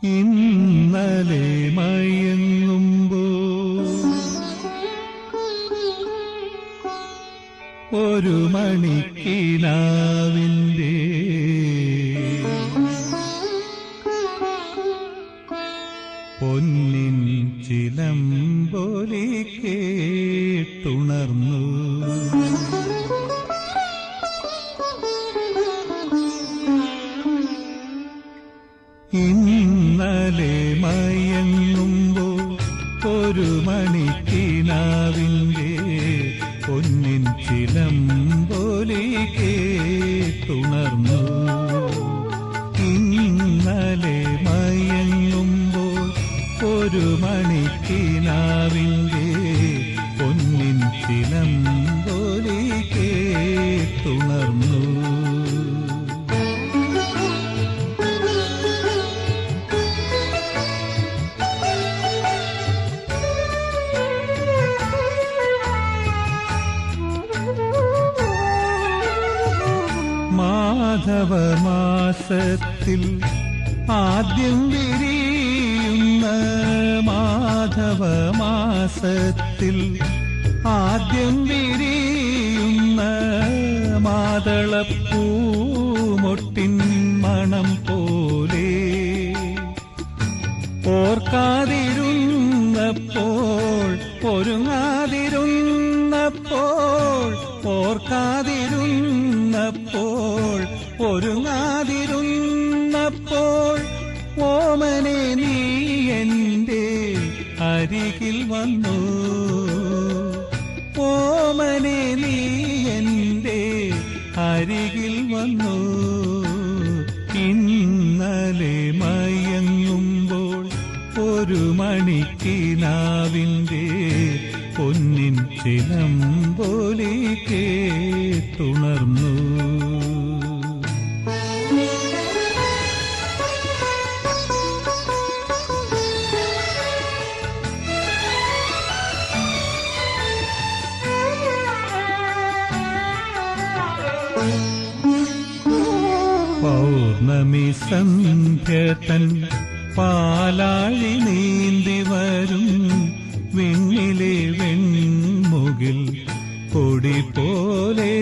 ഇന്നലെ മയങ്ങുമ്പോ ഒരു മണിക്കിനാവിന്റെ പൊന്നിൻ ചിലമ്പൊലി കേട്ടുണർന്നു. ഇന്നലെ മയങ്ങുമ്പോ ഒരു മണിക്കിനാവിന്റെ പൊന്നിൻ ചിലമ്പൊലി കേട്ടുണർന്നു. ഇന്നലെ മയങ്ങുമ്പോ ഒരു മണിക്കിനാവിന്റെ പൊന്നിൻ ചിലമ്പൊലി കേട്ടുണർന്നു. മാധവമാസത്തിൽ ആദ്യം വിരിയുന്ന മാധവമാസത്തിൽ ആദ്യം വിരിയുന്ന മാതളപ്പൂമൊട്ടിൻ മണം പോലെ ഓർക്കാതിരുന്നപ്പോൾ ഒരുങ്ങാതിരുന്നപ്പോൾ ഓർക്കാതിരുന്നപ്പോൾ ഒരുങ്ങാതിരുന്നപ്പോൾ ഓമനെ നീ എൻ്റെ അരികിൽ വന്നു. ഓമനെ നീ എൻ്റെ അരികിൽ വന്നു. ഇന്നലെ മയങ്ങുമ്പോൾ ഒരു മണിക്കിനാവിന്റെ പൊന്നിൻ ചിലമ്പൊലി കേട്ടുണർന്നു. പൗർണമി സന്ധ്യതൻ പാലാഴി നീന്തി വരും വിണ്ണിലെ വെൺമുകിൽ കൊടി പോലെ.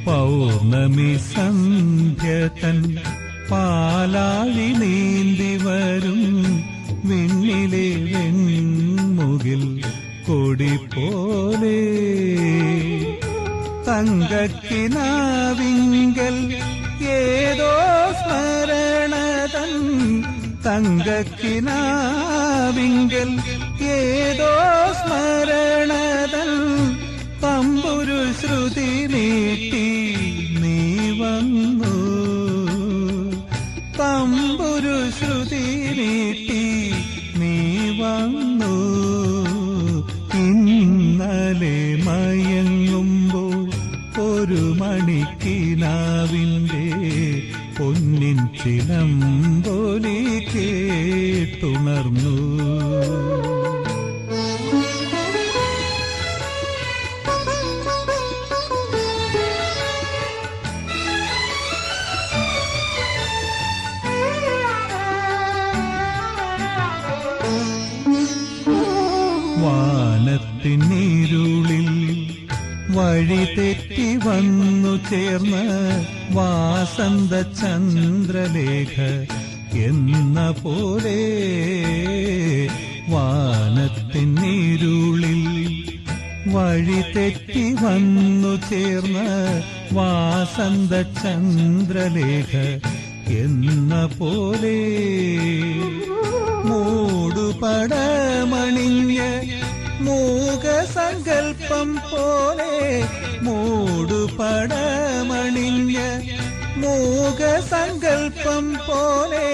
പൗർണമി സന്ധ്യതൻ പാലാഴി നീന്തി വരും വിണ്ണിലെ വെൺമുകിൽ കൊടി പോലെ. തങ്കക്കിനാവിങ്കൽ ഏതോ സ്മരണതൻ തങ്കക്കിനാവിങ്കൽ ഏതോ സ്മരണതൻ തമ്പുരു ശ്രുതി നീട്ടി നീ വന്നു. തമ്പുരു ശ്രുതി നീട്ടി നീ വന്നു. ഇന്നലെ മയങ്ങുമ്പോൾ ഒരു മണിക്കിനാവിന്റെ പൊന്നിൻ ചിലമ്പൊലി കേട്ടുണർന്നു. വാനത്തിനിരുളിൽ വഴി തെറ്റി വന്നു ചേർന്ന വാസന്ത ചന്ദ്രലേഖ എന്ന പോലെ. വാനത്തിനിരുളിൽ വഴി തെറ്റി വന്നു ചേർന്ന വാസന്ത ചന്ദ്രലേഖ എന്ന പോലെ. മൂടുപടമണിഞ്ഞ മൂകസങ്കൽപ്പം പോലെ. മൂടുപടമണിഞ്ഞ മൂകസങ്കൽപ്പം പോലെ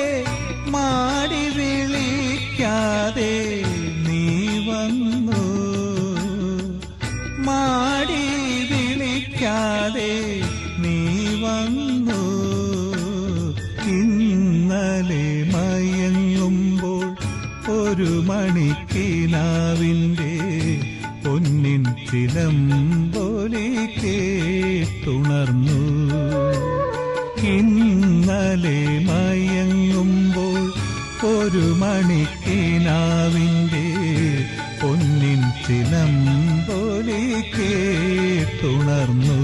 മാടി വിളിക്കാതെ നീ വന്നു. മാടി വിളിക്കാതെ നീ വന്നു. ഇന്നലെ മയങ്ങുമ്പോൾ ഒരു മണിക്കിനാവിന്റെ പൊന്നിൻ ചിലമ്പൊലി കേട്ടുണർന്നു. ഇന്നലെ മയങ്ങുമ്പോൾ ഒരു മണിക്കിനാവിൻ്റെ പൊന്നിൻ ചിലമ്പൊലി കേട്ടുണർന്നു.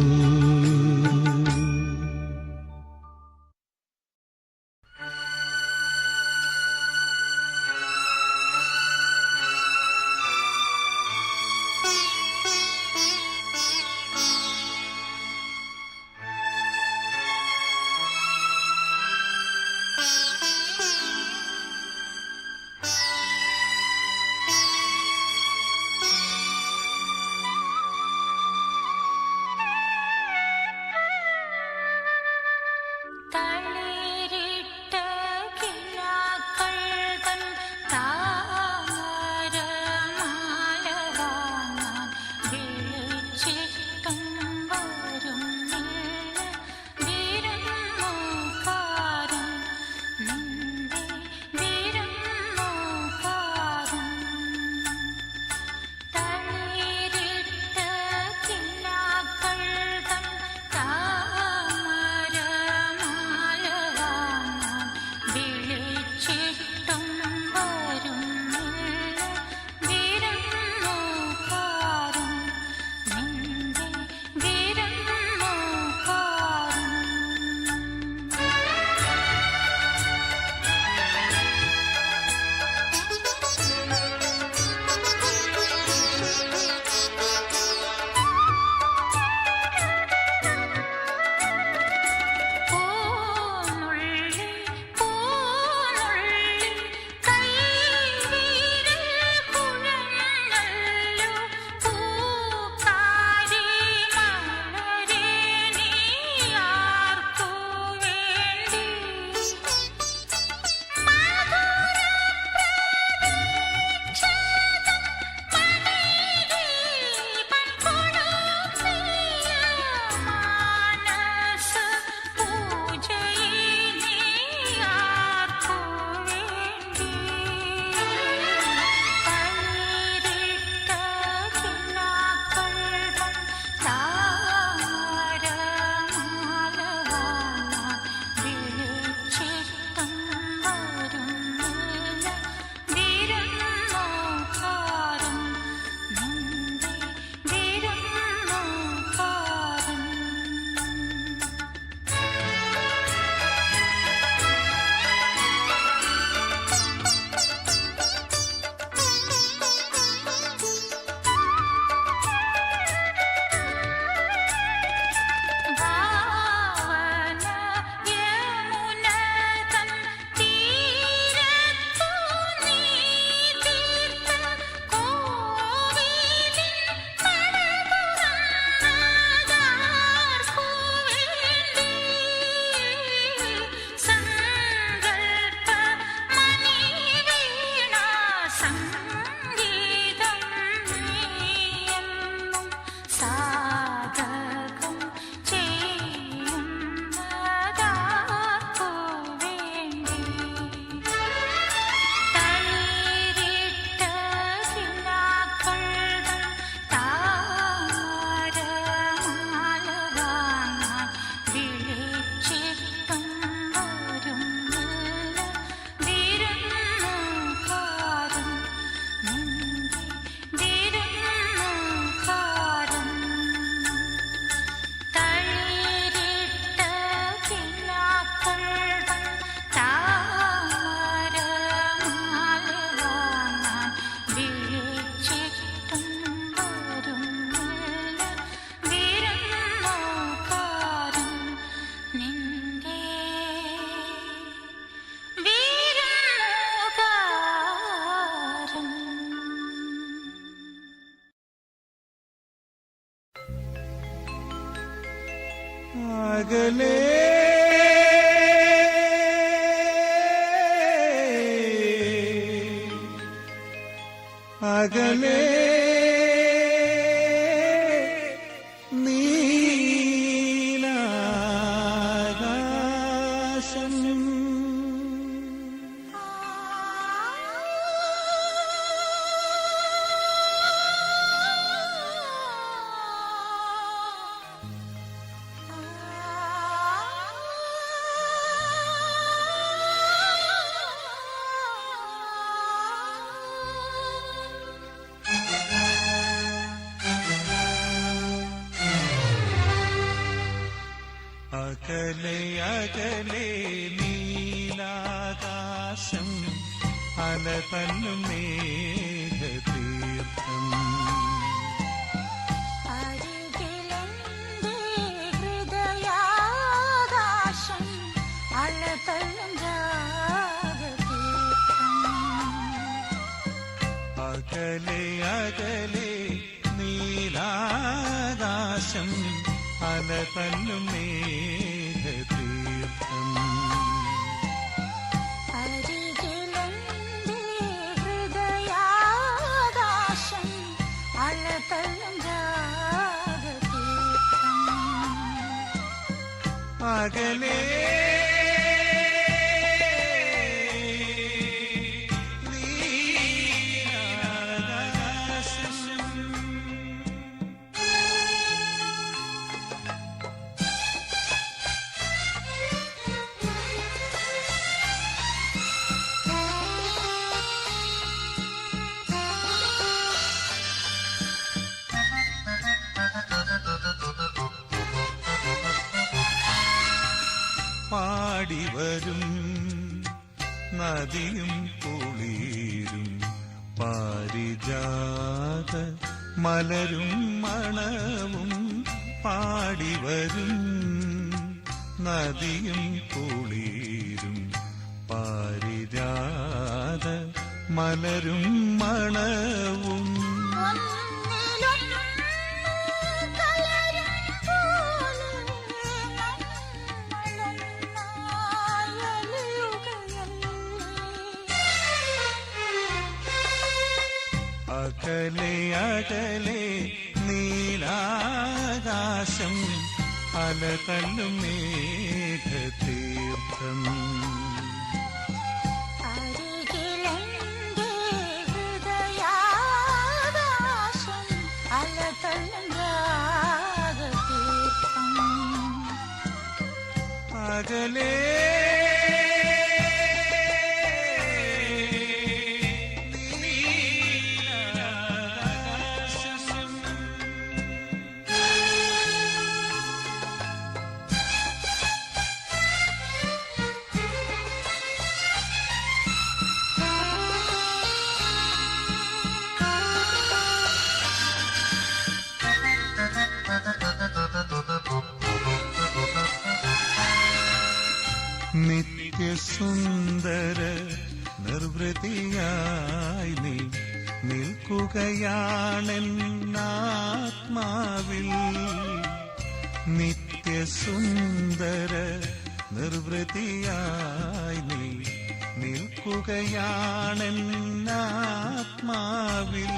അകലേ അകലേ നീലാകാശം അകലെ അകലെ നീലാകാശം അലതല്ലും മേഘതീർത്ഥം അരികിലെന്റെ ഹൃദയാകാശം അലതല്ലും രാഗതീർത്ഥം അകലെ അകലെ നീലാകാശം അലതല്ലും മേഘതീർത്ഥം അരികിലെന്റെ ഹൃദയാകാശം അലതല്ലും രാഗതീർത്ഥം അകലെ പാടിവരും നദിയും കുളിരും പാരിജാത മലരും മണവും പാടിവരും നദിയും കുളിരും പാരിജാത മലരും മണവും അകലെ അകലെ നീലാകാശം അലതല്ലും മേഘതീർത്ഥം അരികിലെന്റെ ഹൃദയാകാശം അലതല്ലും രാഗതീർത്ഥം അകലെ നിത്യസുന്ദര നിർവൃതിയായി നീ നിൽക്കുകയാണെന്നാത്മാവിൽ നിത്യസുന്ദര നിർവൃതിയായി നീ നിൽക്കുകയാണെന്നാത്മാവിൽ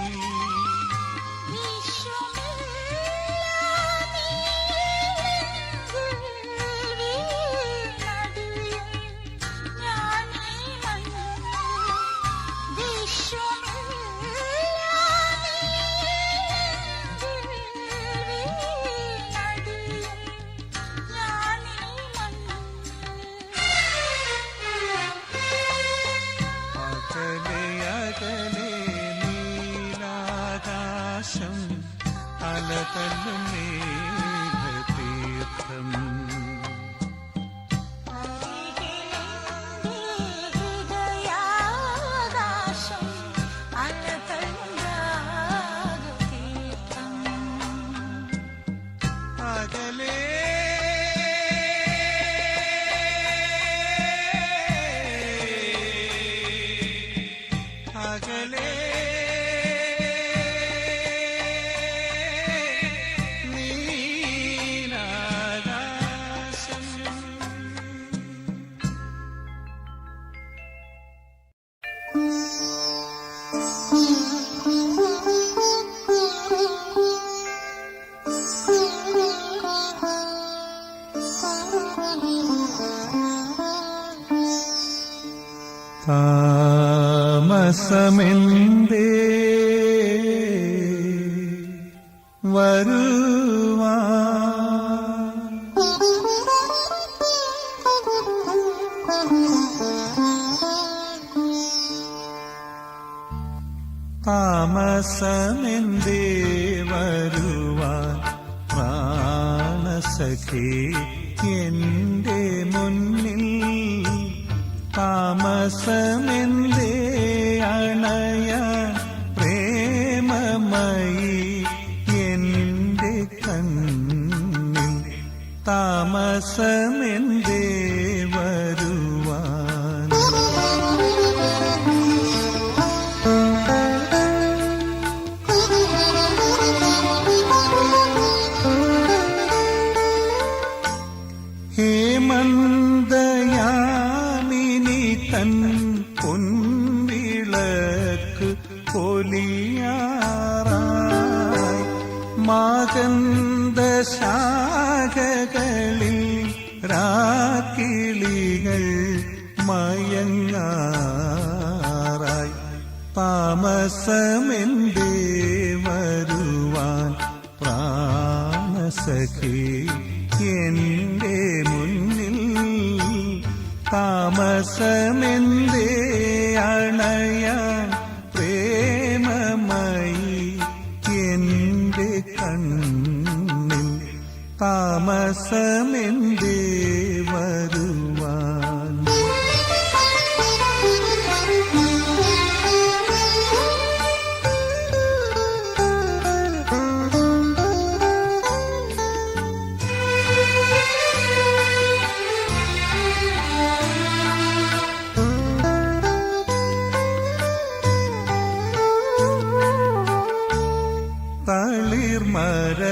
നീലാകാശം അലതല്ലും മേഘതീർത്ഥം ഹൃദയാകാശം അലതല്ലും രാഗതീർത്ഥം അകലെ അകലെ നീലാകാശം താമസമെന്തേ വരുവാൻ താമസമെന്തേ വരുവാൻ പ്രാണസഖി എന്റെ മുന്നിൽ താമസമെന്തേ അണയാൻ പ്രേമമയി എന്റെ കണ്ണിൽ താമസമെന്തേ വരുവാൻ. ഹേമന്തയാമിനി തൻ പൊൻവിളക്ക് പൊലിയാറായി മാകന്ദശാഖകളിൽ രാക്കിളികൾ മയങ്ങാറായി താമസമെന്തേ വരുവാൻ പ്രാണസഖി എന്റെ മുന്നിൽ താമസമെന്തേ അണയാൻ പ്രേമമയി എന്റെ കണ്ണിൽ താമസമെന്തേ വരുവാൻ.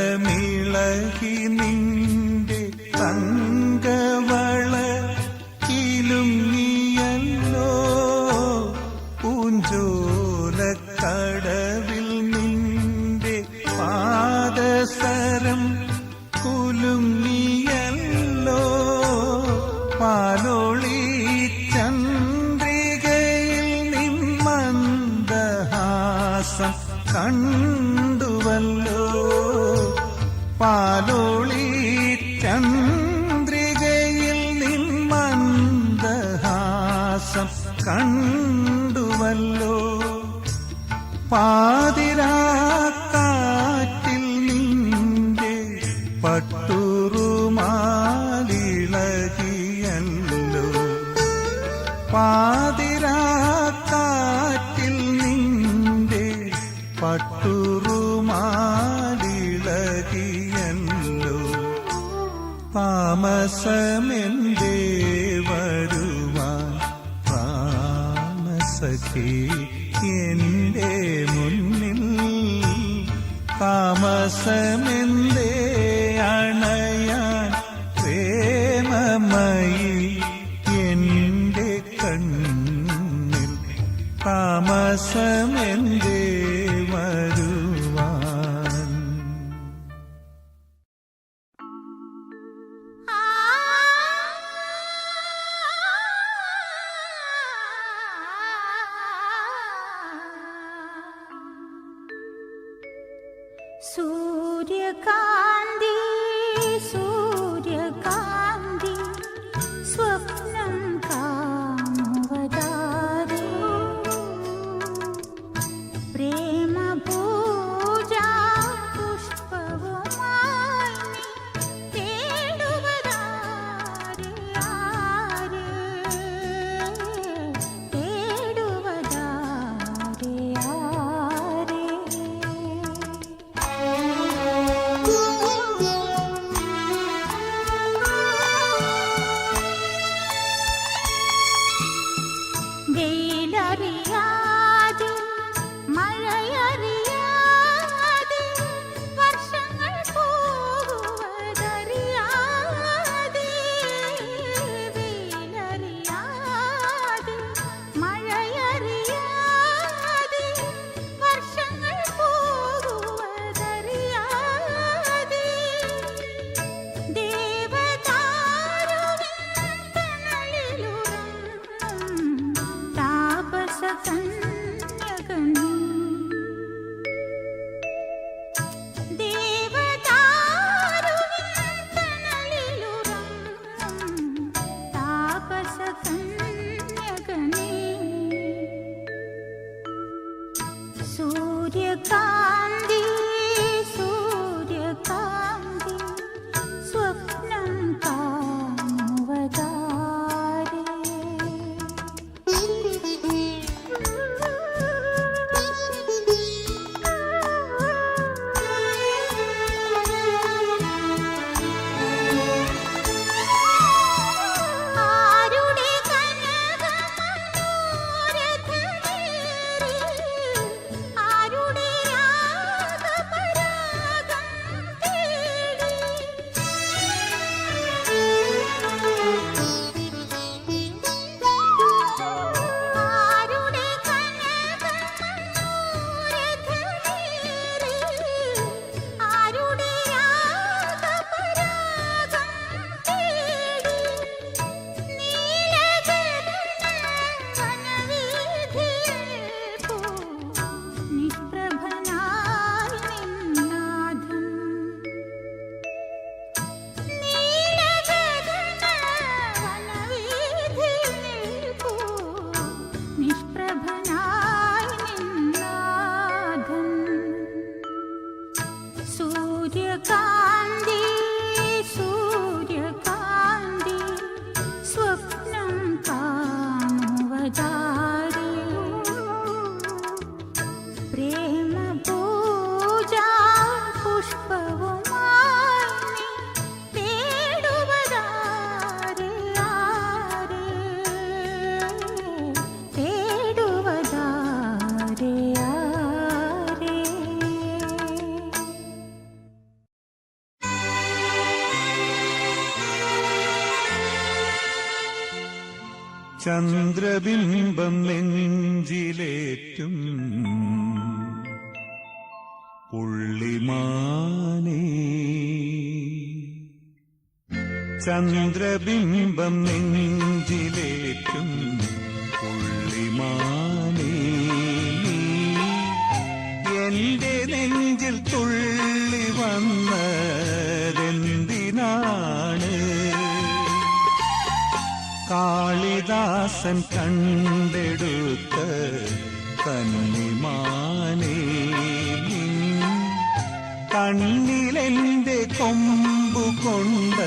തളിർമരമിളകി നിന്റെ തങ്കവള കിലുങ്ങിയല്ലോ പൂഞ്ചോലക്കടവിൽ നിന്റെ പാദസരം കുലുങ്ങിയല്ലോ പാലോളി ചന്ദ്രികയിൽ നിന്മന്ദഹാസം കണ്ടുവല്ലോ പാലോളി ചന്ദ്രികയിൽ നിന്മന്ദഹാസം കണ്ടുവല്ലോ പാതിരാക്കാറ്റിൽ നിന്റെ പട്ടുറുമാലിളകിയല്ലോ പാതിരാക്കാറ്റിൽ നിന്റെ പട്ടുറുമാലിളകിയല്ലോ താമസമെന്തേ വരുവാൻ പ്രാണസഖി എന്റെ മുന്നിൽ താമസമെന്തേ അണയാൻ പ്രേമമയി എന്റെ കണ്ണിൽ താമസമെന്തേ വരുവാൻ. സൂര്യകാന്തി സൂര്യകാന്തി സ്വപ്നം കാമുവതാരേ പ്രേമപൂജാ പുഷ്പവുമായി നീ തേടുവതാരേ ആരേ തേടുവതാരേ ആരേ. വെയിലറിയാതെ മഴയറിയാതെ വർഷങ്ങൾ പോകുവതറിയാതെ വെയിലറിയാതെ മഴയറിയാതെ വർഷങ്ങൾ പോകുവതറിയാതെ ദേവദാരുവിൻ തണലിലുറങ്ങും താപസകന്യകനീ ദേവദാരുവിൻ തണലിലുറങ്ങും താപസകന്യകനീ സൂര്യകാന്തി സൂര്യകാന്തി സ്വപ്നം കാ ചന്ദ്രബിംബം നെഞ്ചിലേറ്റും പുള്ളിമാനേ, ചന്ദ്രബിംബം നെഞ്ചിലേറ്റും പുള്ളിമാനേ, എന്റെ നെഞ്ചിൽ തുള്ളി വന്നതെന്തിനാണ്? കാളിദാസൻ കണ്ടെടുത്ത കന്നിമാനേ, കണ്ണിലെന്റെ കൊമ്പു കൊണ്ടതെങ്ങിനാണ്?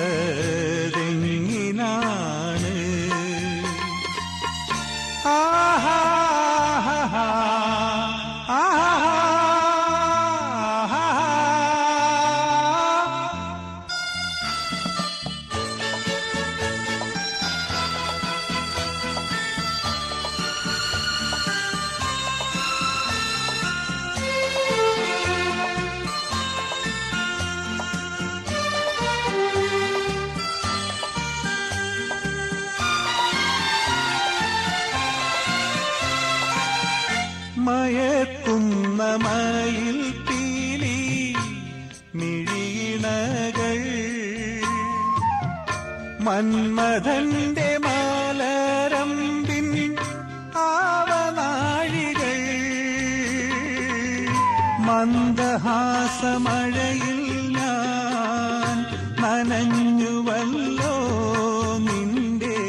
ആഹാ മയക്കുന്ന മയിൽ പീലി മിഴിയിണകൾ, മന്മഥന്റെ മലരമ്പിൻ ആവനാഴികൾ, മന്ദഹാസമഴയിൽ ഞാൻ നനഞ്ഞുവല്ലോ, നിന്റെ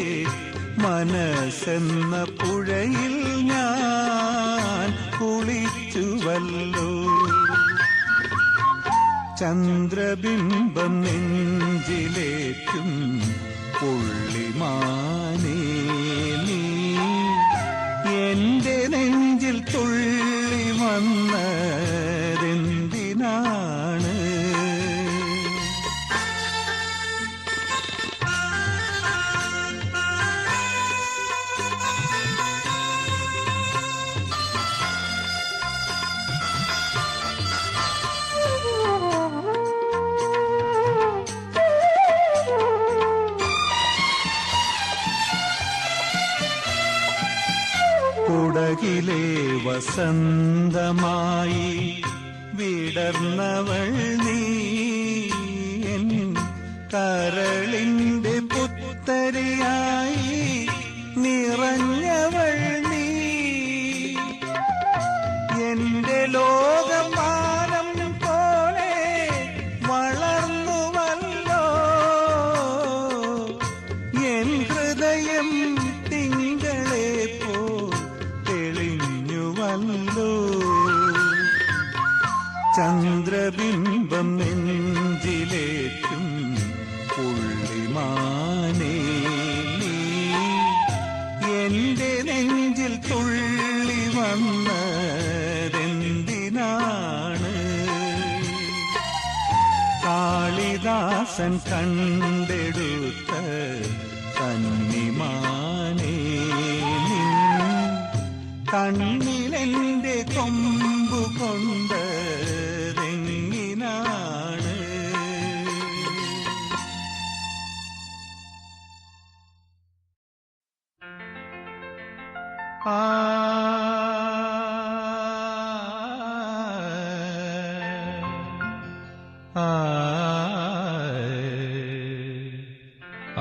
മനസ്സെന്ന പുഴയിൽ ഞാൻ കുളിച്ചുവല്ലോ. ചന്ദ്രബിംബം നെഞ്ചിലേറ്റും പുള്ളിമാനേ, നീ എന്റെ നെഞ്ചിൽ തുള്ളി വന്നതെന്തിനാണ്? കുടകിലെ വസന്തമായി വിടർന്നവൾ നീ, എൻ കരളിന്റെ പുത്തരിയായി നിറഞ്ഞവൾ നീ, എന്റെ ലോകമാനം പോലെ വളർന്നുവല്ലോ, എൻ ഹൃദയം തിങ്കളെ പോ തെളിഞ്ഞുവല്ലോ. ചന്ദ്രബിംബം നെഞ്ചിലേറ്റും പുള്ളിമാനേ, എന്റെ നെഞ്ചിൽ തുള്ളി വന്നതെന്തിനാണ്? കാളിദാസൻ കണ്ടെടുത്ത കന്നിമാനേ, കണ്ണിലെന്റെ കൊമ്പു കൊണ്ടതെങ്ങിനാണ്? ആ ആ ആ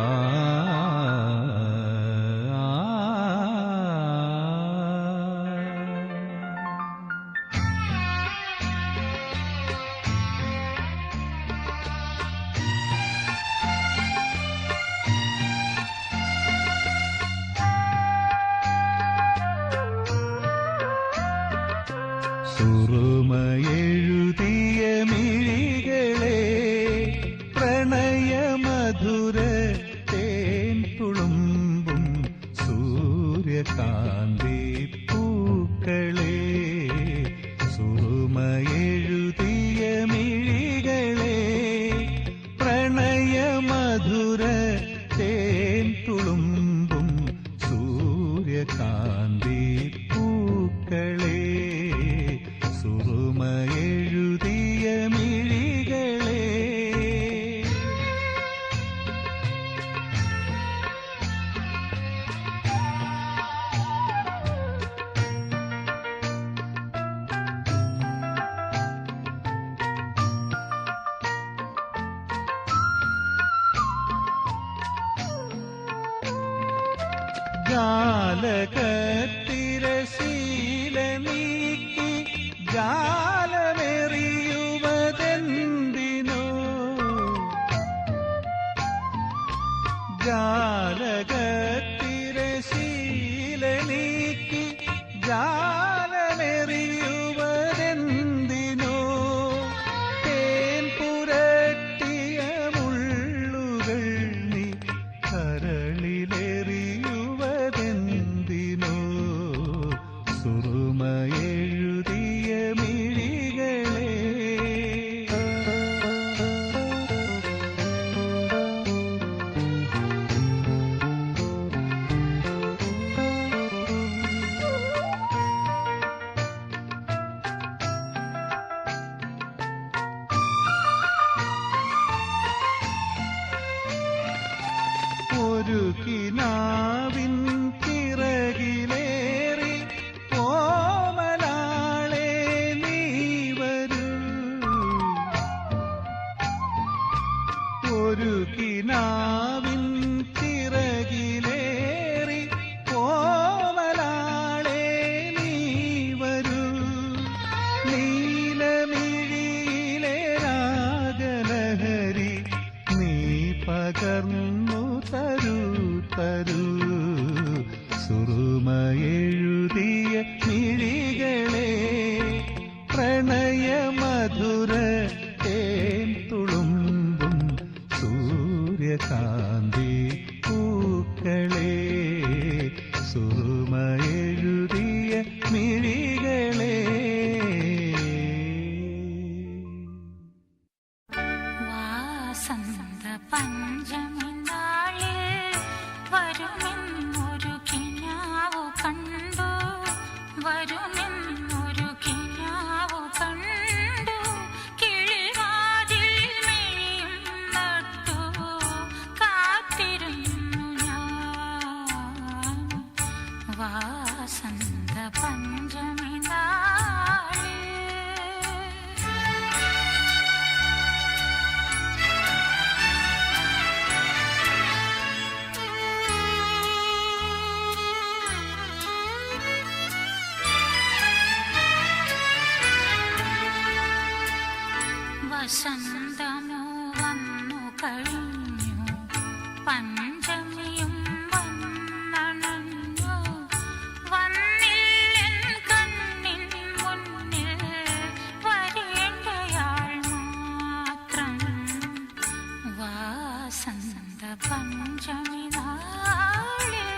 സുറുമയെഴുതിയ മിഴികളെ പ്രണയമധുര തേൻ തുളുമ്പും സൂര്യകാന്തി പൂക്കളെ, സുറുമയെഴുതിയ മിഴികളെ പ്രണയമധുര തേൻ തുളുമ്പും സൂര്യകാന്തി പൂക്കളെ, സുറുമയെഴുതിയ മിഴി ജാലകത്തിരശീല നീക്കി ജാലമെറിയുവതെന്തിനോ ജാലകത്തിരശീല നീക്കി ജാലമെറിയുവതെന്തിനോ തേൻ പുരട്ടിയ മുള്ളുകൾ നീ കരളിലെറിയുവതെന്തിനോ സുറുമയെഴുതിയ മിഴികളെ ഒരു കിനാവിൻ ചിറകിലേറി ഓമലാളെ നീ വരൂ ഒരു കിനാവിൻ ചിറകിലേറി ഓമലാളെ നീ വരൂ നീലമിഴിയിലെ രാഗലഹരി നീ പകർന്നു തരൂ തരൂ സുറുമയെഴുതിയ മിഴികളെ പ്രണയമധുര തേൻ തുളുമ്പും സൂര്യകാന്തി പൂക്കളെ സുറുമയെഴുതിയ മിഴികളെ വാസന്ത പഞ്ചമി നാളിൽ വരുമെന്നൊരു കിനാവു കണ്ടു വരുമെന്നൊരു കിനാവു കണ്ടു കിളിവാതിൽ മെഴിയും നട്ടു കാത്തിരുന്നു ഞാൻ വാസന്ത പഞ്ചമി നാളിൽ വസന്തമോ വന്നു കഴിഞ്ഞു പഞ്ചമിയും വന്നണഞ്ഞു വന്നില്ലെൻ കണ്ണിൻ മുന്നിൽ വരേണ്ടയാൾ മാത്രം വാസന്ത പഞ്ചമി നാളിൽ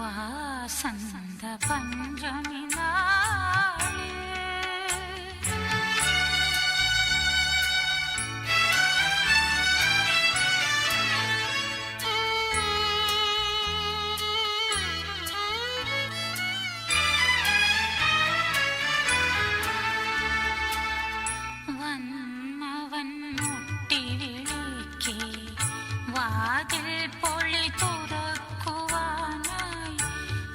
വസന്ത പഞ്ചമി നാളിൽ വന്നവൻ മുട്ടി വിളിക്കേ വാതിൽ പൊളി തുറക്കുവാനായി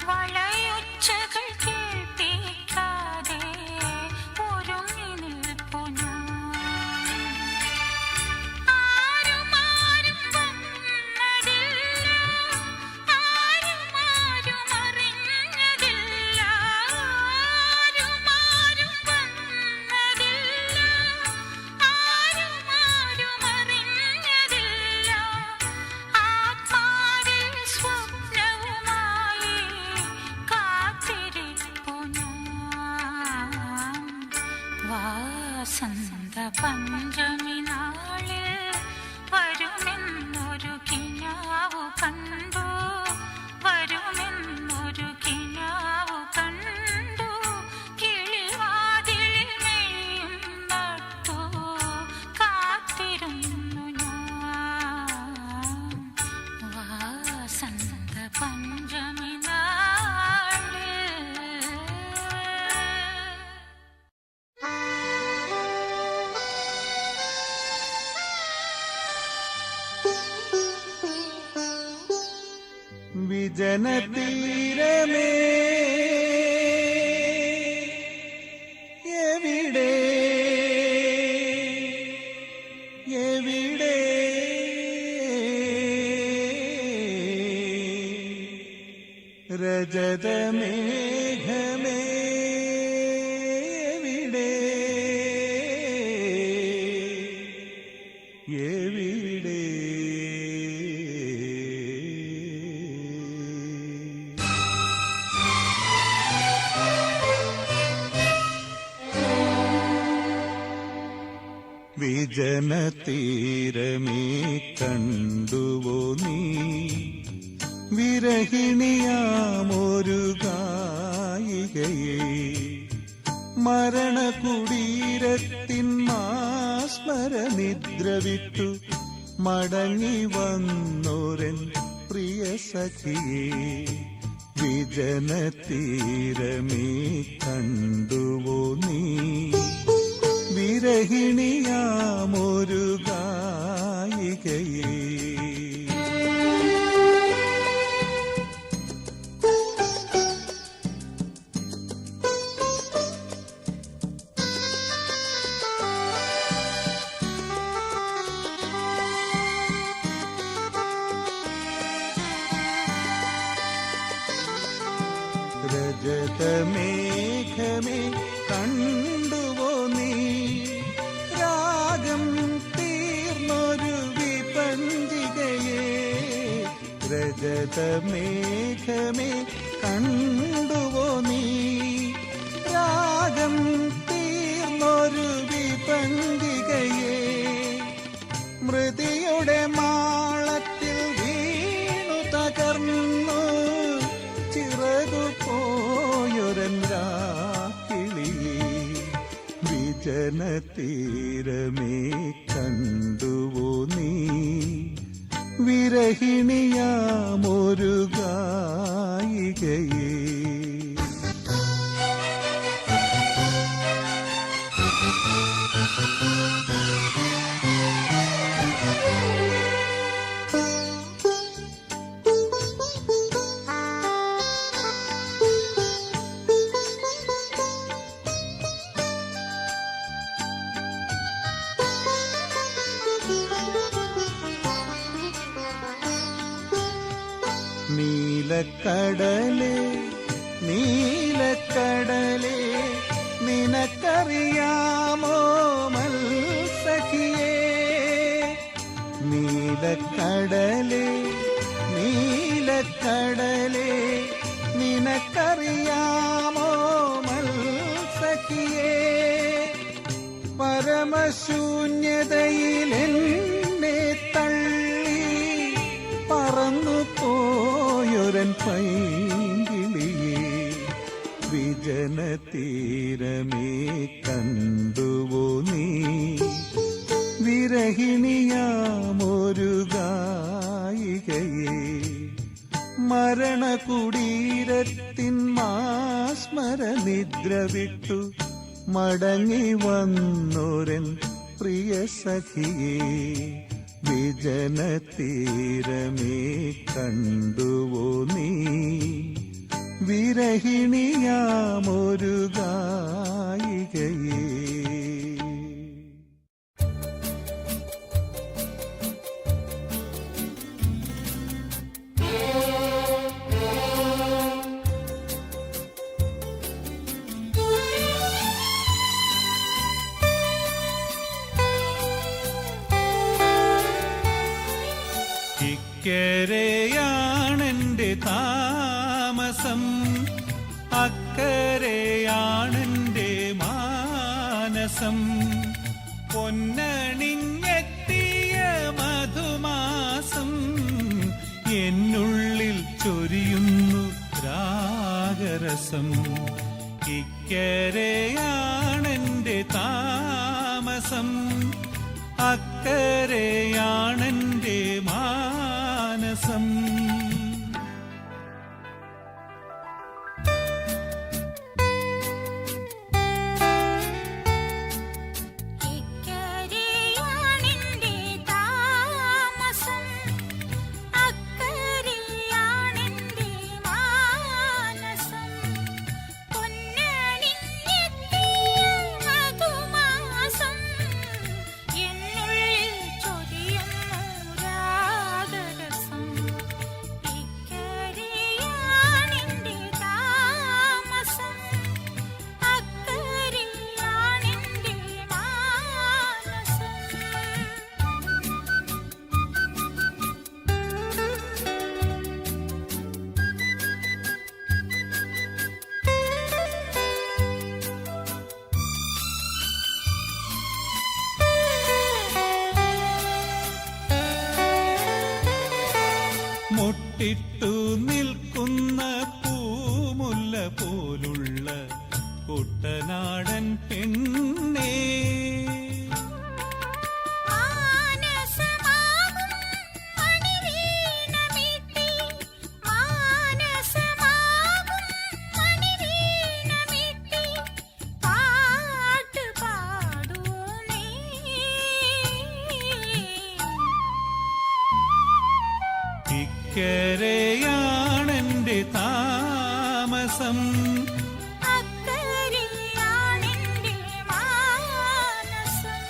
വളയൊച്ചകൾ കേൾപ്പിക്കാതെ ഒരുങ്ങി നിൽപ്പു ഞാൻ ആരുമാരും വന്നതില്ല ആരുമാരും അറിഞ്ഞതില്ല ആരുമാരും വന്നതില്ല ആരുമാരും അറിഞ്ഞതില്ല ആത്മാവിൽ സ്വപ്നവുമായി കാത്തിരിപ്പു ഞാൻ വാസന്ത പഞ്ചമി നാളിൽ വരുമെന്നൊരു കിനാവു കണ്ടു വരുമെന്നൊരു കിനാവു കണ്ടു കിളിവാതിൽ മെഴിയും നട്ടു കാത്തിരുന്നു ഞാൻ വാസന്ത പഞ്ചമി നാളിൽ ജനതീരമേ എവിടെ എവിടെ രജതമേഘമേ എവിടെ എവിടെ വിജനതീരമേ കണ്ടുവോ നീ വിരഹിണിയാമൊരു ഗായികയെ മരണകുടീരത്തിൻ മാസ്മരനിദ്ര വിട്ടു മടങ്ങി വന്നോരൻ പ്രിയ സഖിയെ വിജനതീരമേ കണ്ടുവോ നീ വിരഹിണിയാമൊരു ഗായികയെ രജതമേഘമേ കണ്ടുവോ നീ രാഗം തീർന്നൊരു വിപഞ്ചികയെ രജതമേഘമേ കണ്ടുവോ നീ രാഗം തീർന്നൊരു വിപഞ്ചികയെ മൃതിയുടെ മാളത്തിൽ വീണു തകർന്നു ചിറകു പോയൊരൻ രാക്കിളിയെ വിജനതീരമേ കണ്ടുവോ നീ വിരഹിണിയാമൊരു ഗായികയെ നീലക്കടലേ നീലക്കടലേ നിനക്കറിയാമോ മത്സഖിയേ നീലക്കടലേ നീലക്കടലേ നിനക്കറിയാമോ മത്സഖിയേ പരമശൂന്യതയിൽ എന്നെ തള്ളി പറന്നു പോയൊരൻ പൈങ്കിളിയെ വിജനതീരമേ കണ്ടുവോ നീ വിരഹിണിയാമൊരു ഗായികയെ മരണകുടീരത്തിൻ മാസ്മരനിദ്ര വിട്ടു മടങ്ങി വന്നോരൻ പ്രിയ സഖിയെ വിജനതീരമേ കണ്ടുവോ നീ വിരഹിണിയാമൊരു ഗായികയെ ഇക്കരെയാണെന്റെ താമസം അക്കരെയാണെന്റെ മാനസം പൊന്നണിഞ്ഞെത്തിയ മധുമാസം എന്നുള്ളിൽ ചൊരിയുന്നു രാഗരസം ഇക്കരെയാണെന്റെ താമസം അക്കരെയാണെന്റെ മാനസം ഇക്കരെയാണെന്റെ താമസം അക്കരെയാണെന്റെ പൂമുല്ല പോലുള്ള കുട്ടനാടൻ പെണ്ണേ. ഇക്കരയാണെന്റെ താമസം, അക്കരയാണെന്റെ മാനസം.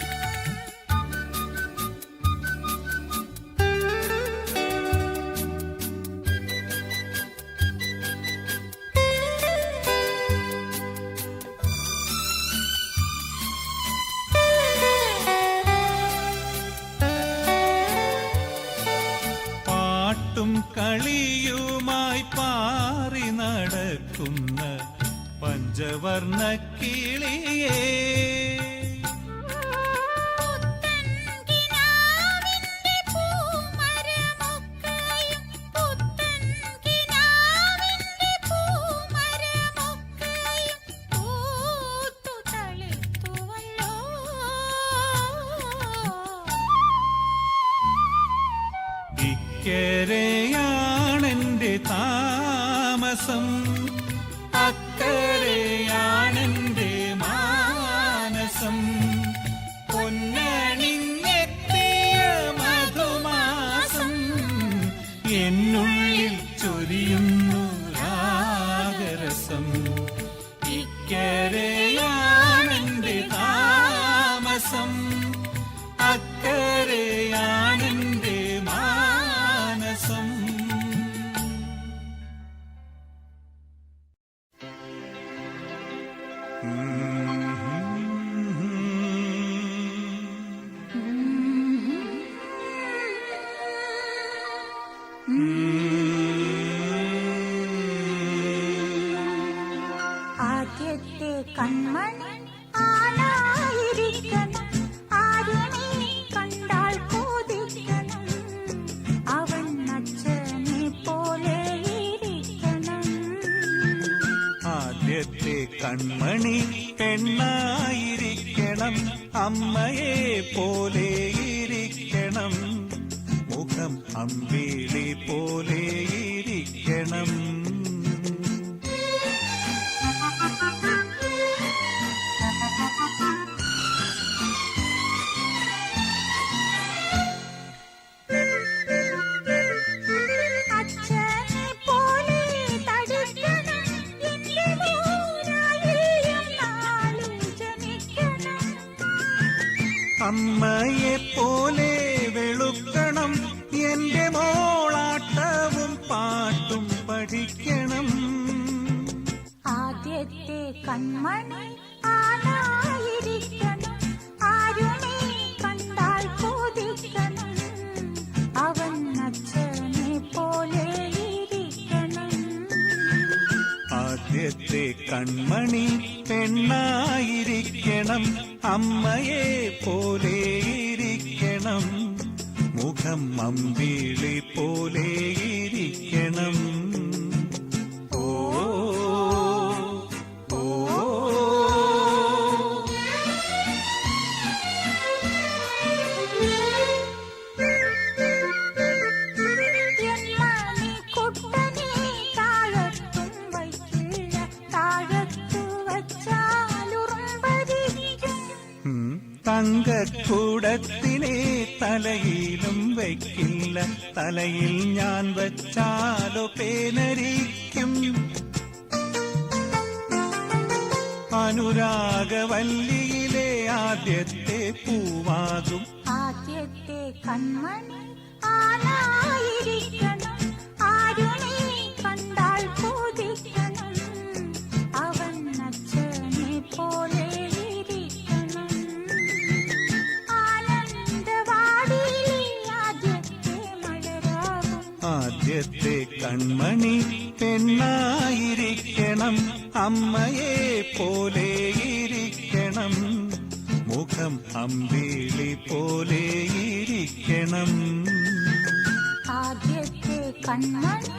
പാട്ടും കളിയുമായി പാറി നടക്കുന്ന പഞ്ചവർണ്ണ കിളിയേ. ഇക്കരയാണെന്റെ താമസം, അക്കരയാണെന്റെ മാനസം. പൊന്നണിഞ്ഞെത്തിയ മധുമാസം എന്നുള്ളിൽ ചൊരിയുന്നു രാഗരസം. ഇക്കരയാണെന്റെ താമസം, അക്കരയാണെന്റെ മാനസം. ആദ്യത്തെ കൺമണി ആണായിരിക്കണം, ആരുമേ കണ്ടാൽ കൊതിക്കണം, അവൻ അച്ഛനെ പോലെ ഇരിക്കണം. ആദ്യത്തെ കൺമണി പെണ്ണായിരിക്കണം, അമ്മയെ പോലെ ഇരിക്കണം, മുഖം അമ്പിളി പോലെ ഇരിക്കണം. അച്ഛനെ പോലെ തടിക്കണം, എന്റെ മോനായിരം നാളിൽ ജനിക്കണം. അമ്മയെ പോലെ വെളുക്കണം, എന്റെ മോളാട്ടവും പാട്ടും പഠിക്കണം. ആദ്യത്തെ കൺമണി ആണായിരിക്കണം, ആരുമേ കണ്ടാൽ കൊതിക്കണം, അവൻ അച്ഛനെ പോലെ ഇരിക്കണം. ആദ്യത്തെ കൺമണി പെണ്ണായിരിക്കണം, അമ്മയെ പോലെ ഇരിക്കണം, മുഖം അമ്പിളി പോലെ ഇരിക്കണം. ഓ ഓ എന്മണി കുട്ടനെ താഴത്തും വയ്ക്കില്ല, താഴത്തു വച്ചാലുറുമ്പരിക്കും. തങ്കക്കൂടത്തിനെ തലയിലും വയ്ക്കില്ല, തലയിൽ ഞാൻ വച്ചാലോ പേനരിക്കും. അനുരാഗവല്ലിയിലെ ആദ്യത്തെ പൂവാകും. ആദ്യത്തെ കൺമണി ആണായിരിക്കണം, ആരുമേ കണ്ടാൽ കൊതിക്കണം, അവൻ അച്ഛനെ പോലെ ഇരിക്കണം. ആനന്ദവാടിയിലെ ആദ്യത്തെ മലരാകും. ആദ്യത്തെ കൺമണി പെണ്ണായിരിക്കണം, അമ്മയെ പോലെ ഇരിക്കണം, മുഖം അമ്പിളി പോലെ ഇരിക്കണം. ആദ്യത്തെ കൺമണി